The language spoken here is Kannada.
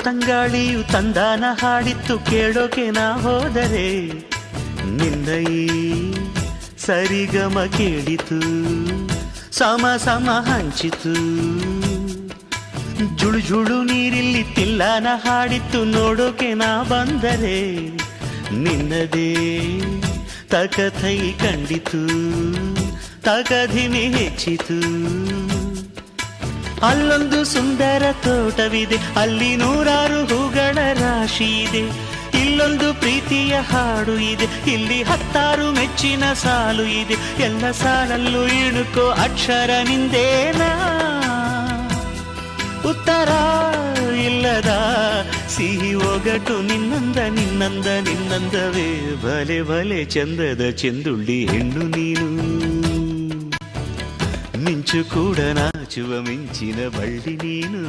ತಂಗಾಳಿಯು ತಂದಾನ ಹಾಡಿತ್ತು ಕೇಳೋಕೆ ನಾ ಹೋದರೆ ನಿನ್ನ ಈ ಸರಿಗಮ ಕೇಳಿತು ಸಮ ಸಮ ಹಂಚಿತು ಜುಳು ಜುಳು ನೀರಿಲ್ಲಿ ತಿಲ್ಲಾನ ಹಾಡಿತ್ತು ನೋಡೋಕೆ ನಾ ಬಂದರೆ ನಿನ್ನದೇ ತಕಥೈ ಕಂಡಿತು ತಕಧಿಮಿ ಹೆಚ್ಚಿತು ಅಲ್ಲೊಂದು ಸುಂದರ ತೋಟವಿದೆ ಅಲ್ಲಿ ನೂರಾರು ಹೂಗಳ ರಾಶಿ ಇದೆ ಇಲ್ಲೊಂದು ಪ್ರೀತಿಯ ಹಾಡು ಇದೆ ಇಲ್ಲಿ 10 ಮೆಚ್ಚಿನ ಸಾಲು ಇದೆ ಎಲ್ಲ ಸಾಲಲ್ಲೂ ಇಣುಕೋ ಅಕ್ಷರ ನಿಂದೇನಾ ಉತ್ತರ ಇಲ್ಲದ ಸಿಹಿ ಒಗಟು ನಿನ್ನಂದವೇ ಭಲೆ ಭಲೆ ಚಂದದ ಚೆಂದುಳ್ಳಿ ಹೆಣ್ಣು ನೀನು ಮಿಂಚು ಕೂಡ ನಾಚುವ ಮಿಂಚಿನ ಬಳ್ಳಿ ನೀನು